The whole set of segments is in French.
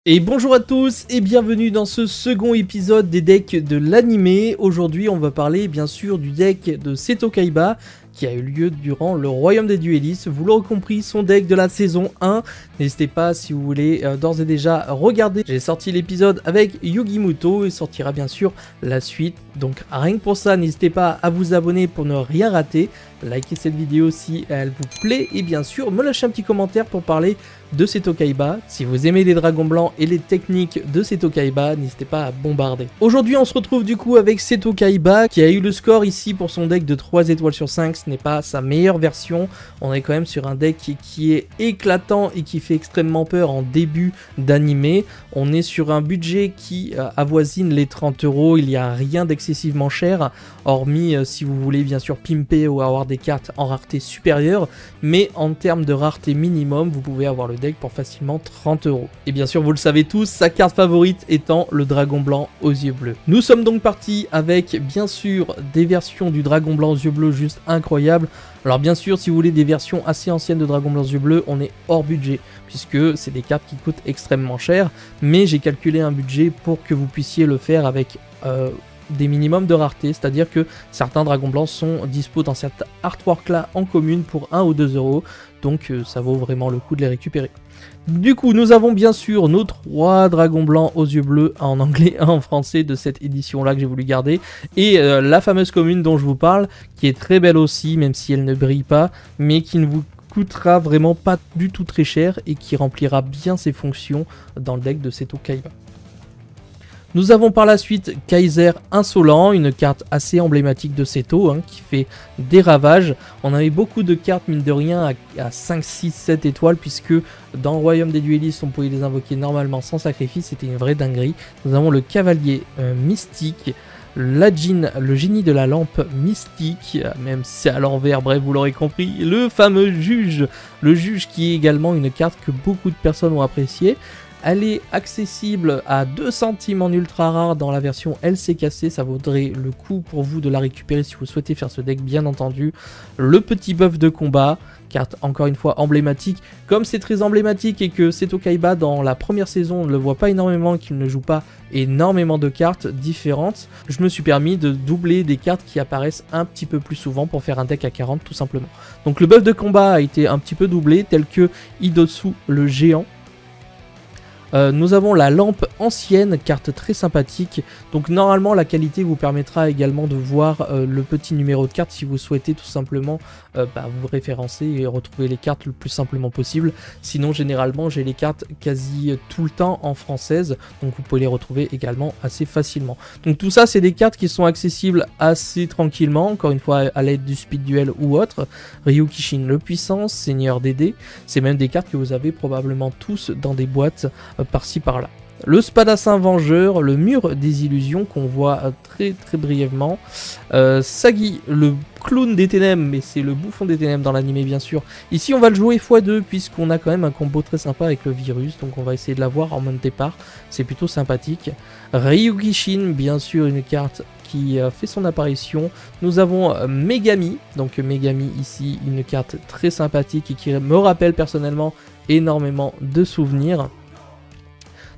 Et bonjour à tous et bienvenue dans ce second épisode des decks de l'anime. Aujourd'hui on va parler bien sûr du deck de Seto Kaiba qui a eu lieu durant le Royaume des Duellistes. Vous l'aurez compris, son deck de la saison 1. N'hésitez pas si vous voulez d'ores et déjà regarder. J'ai sorti l'épisode avec Yugimuto et sortira bien sûr la suite. Donc rien que pour ça, n'hésitez pas à vous abonner pour ne rien rater. Likez cette vidéo si elle vous plaît et bien sûr me lâchez un petit commentaire pour parler de Seto Kaiba. Si vous aimez les dragons blancs et les techniques de Seto Kaiba, n'hésitez pas à bombarder. Aujourd'hui on se retrouve du coup avec Seto Kaiba qui a eu le score ici pour son deck de 3 étoiles sur 5. Ce n'est pas sa meilleure version. On est quand même sur un deck qui est éclatant et qui fait extrêmement peur en début d'animé. On est sur un budget qui avoisine les 30 €. Il n'y a rien d'excessivement cher, hormis si vous voulez bien sûr pimper ou avoir des cartes en rareté supérieure. Mais en termes de rareté minimum, vous pouvez avoir le deck pour facilement 30 €. Et bien sûr, vous le savez tous, sa carte favorite étant le dragon blanc aux yeux bleus. Nous sommes donc partis avec bien sûr des versions du dragon blanc aux yeux bleus juste incroyables. Alors bien sûr, si vous voulez des versions assez anciennes de dragon blanc aux yeux bleus, on est hors budget puisque c'est des cartes qui coûtent extrêmement cher. Mais j'ai calculé un budget pour que vous puissiez le faire avec des minimums de rareté, c'est-à-dire que certains dragons blancs sont dispo dans cet artwork là en commune pour 1 ou 2 €, donc ça vaut vraiment le coup de les récupérer. Du coup, nous avons bien sûr nos 3 dragons blancs aux yeux bleus, un en anglais, un en français de cette édition là que j'ai voulu garder, et la fameuse commune dont je vous parle, qui est très belle aussi, même si elle ne brille pas, mais qui ne vous coûtera vraiment pas du tout très cher et qui remplira bien ses fonctions dans le deck de Seto Kaiba. Nous avons par la suite Kaiser Insolent, une carte assez emblématique de Seto qui fait des ravages. On avait beaucoup de cartes mine de rien à 5, 6, 7 étoiles puisque dans le Royaume des Duellistes on pouvait les invoquer normalement sans sacrifice, c'était une vraie dinguerie. Nous avons le Cavalier Mystique, le génie de la lampe mystique, même si c'est à l'envers, bref vous l'aurez compris, le fameux juge, le juge qui est également une carte que beaucoup de personnes ont appréciée. Elle est accessible à 2 centimes en ultra rare dans la version LCKC, ça vaudrait le coup pour vous de la récupérer si vous souhaitez faire ce deck bien entendu. Le petit buff de combat, carte encore une fois emblématique. Comme c'est très emblématique et que Seto Kaiba dans la première saison on ne le voit pas énormément et qu'il ne joue pas énormément de cartes différentes, je me suis permis de doubler des cartes qui apparaissent un petit peu plus souvent pour faire un deck à 40 tout simplement. Donc le buff de combat a été un petit peu doublé, tel que Idotsu le géant. Nous avons la lampe ancienne, carte très sympathique, donc normalement la qualité vous permettra également de voir le petit numéro de carte si vous souhaitez tout simplement vous référencer et retrouver les cartes le plus simplement possible. Sinon généralement j'ai les cartes quasi tout le temps en française, donc vous pouvez les retrouver également assez facilement. Donc tout ça c'est des cartes qui sont accessibles assez tranquillement, encore une fois à l'aide du speed duel ou autre. Ryukishin le puissant, Seigneur des dés, c'est même des cartes que vous avez probablement tous dans des boîtes par-ci par-là. Le Spadassin Vengeur, le mur des illusions qu'on voit très brièvement. Sagi, le clown des ténèbres, mais c'est le bouffon des ténèbres dans l'anime bien sûr. Ici on va le jouer x2 puisqu'on a quand même un combo très sympa avec le virus, donc on va essayer de l'avoir en mode départ, c'est plutôt sympathique. Ryukishin, bien sûr une carte qui fait son apparition. Nous avons Megami, donc Megami ici, une carte très sympathique et qui me rappelle personnellement énormément de souvenirs.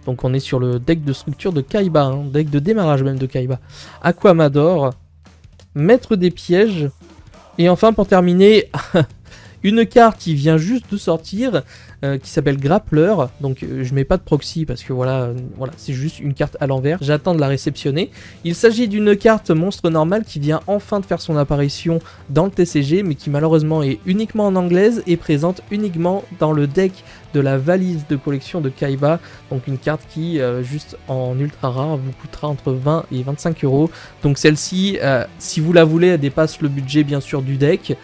Donc on est sur le deck de structure de Kaiba, deck de démarrage même de Kaiba. Aquamador, Maître des pièges, et enfin pour terminer, une carte qui vient juste de sortir, qui s'appelle Grappler. Donc je mets pas de proxy parce que voilà c'est juste une carte à l'envers, j'attends de la réceptionner. Il s'agit d'une carte monstre normale qui vient enfin de faire son apparition dans le TCG, mais qui malheureusement est uniquement en anglaise et présente uniquement dans le deck de la valise de collection de Kaiba. Donc une carte qui juste en ultra rare vous coûtera entre 20 et 25 €. Donc celle-ci, si vous la voulez, elle dépasse le budget bien sûr du deck.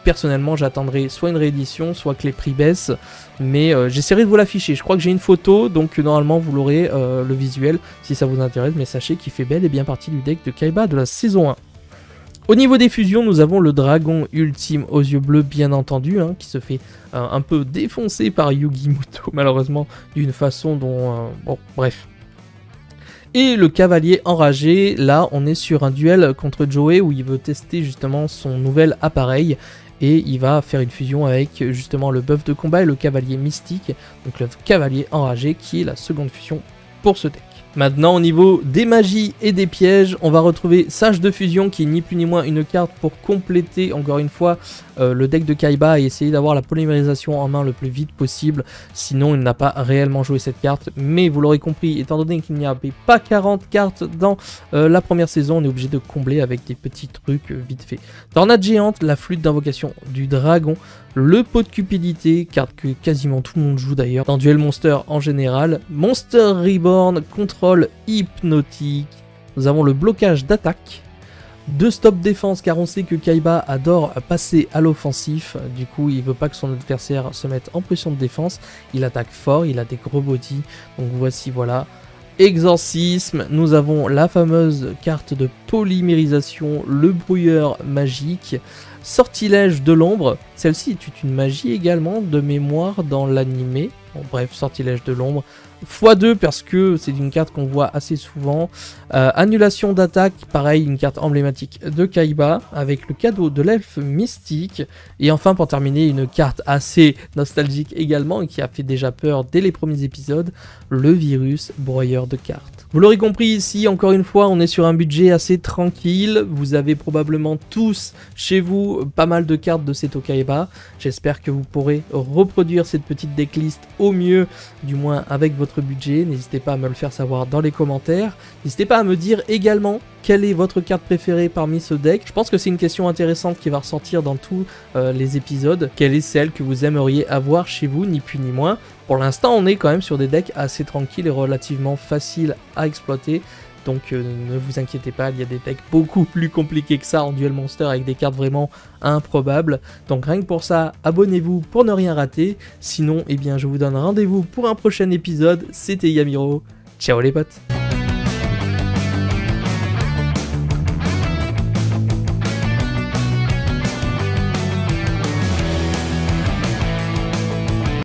Personnellement j'attendrai soit une réédition, soit que les prix baissent, mais j'essaierai de vous l'afficher. Je crois que j'ai une photo, donc normalement vous l'aurez le visuel si ça vous intéresse, mais sachez qu'il fait bel et bien partie du deck de Kaiba de la saison 1. Au niveau des fusions, nous avons le dragon ultime aux yeux bleus bien entendu, qui se fait un peu défoncer par Yugimuto malheureusement d'une façon dont... bon bref. Et le cavalier enragé, là on est sur un duel contre Joey où il veut tester justement son nouvel appareil. et il va faire une fusion avec justement le buff de combat et le cavalier mystique, donc le cavalier enragé qui est la seconde fusion pour ce deck. Maintenant au niveau des magies et des pièges, on va retrouver Sage de Fusion qui est ni plus ni moins une carte pour compléter encore une fois le deck de Kaiba et essayer d'avoir la polymérisation en main le plus vite possible, sinon il n'a pas réellement joué cette carte, mais vous l'aurez compris, étant donné qu'il n'y avait pas 40 cartes dans la première saison, on est obligé de combler avec des petits trucs vite fait. Tornade géante, la flûte d'invocation du dragon, le pot de cupidité, carte que quasiment tout le monde joue d'ailleurs, dans Duel Monster en général, Monster Reborn, contrôle hypnotique, nous avons le blocage d'attaque, 2 stop défense car on sait que Kaiba adore passer à l'offensif, du coup il veut pas que son adversaire se mette en position de défense, il attaque fort, il a des gros body, donc voici voilà. Exorcisme, nous avons la fameuse carte de polymérisation, le brouilleur magique, sortilège de l'ombre, celle-ci est une magie également de mémoire dans l'animé, bon, bref, sortilège de l'ombre, x2 parce que c'est une carte qu'on voit assez souvent, annulation d'attaque, pareil, une carte emblématique de Kaiba, avec le cadeau de l'elfe mystique, et enfin pour terminer, une carte assez nostalgique également, et qui a fait déjà peur dès les premiers épisodes, le virus broyeur de cartes. Vous l'aurez compris ici, encore une fois, on est sur un budget assez tranquille, vous avez probablement tous chez vous pas mal de cartes de Seto Kaiba, j'espère que vous pourrez reproduire cette petite decklist au mieux, du moins avec votre budget, n'hésitez pas à me le faire savoir dans les commentaires, n'hésitez pas à me dire également quelle est votre carte préférée parmi ce deck. Je pense que c'est une question intéressante qui va ressortir dans tous les épisodes, quelle est celle que vous aimeriez avoir chez vous, ni plus ni moins. Pour l'instant on est quand même sur des decks assez tranquilles et relativement faciles à exploiter, donc ne vous inquiétez pas, il y a des decks beaucoup plus compliqués que ça en Duel Monster avec des cartes vraiment improbables. Donc rien que pour ça, abonnez-vous pour ne rien rater. Sinon, eh bien, je vous donne rendez-vous pour un prochain épisode. C'était Yamiro. Ciao les potes.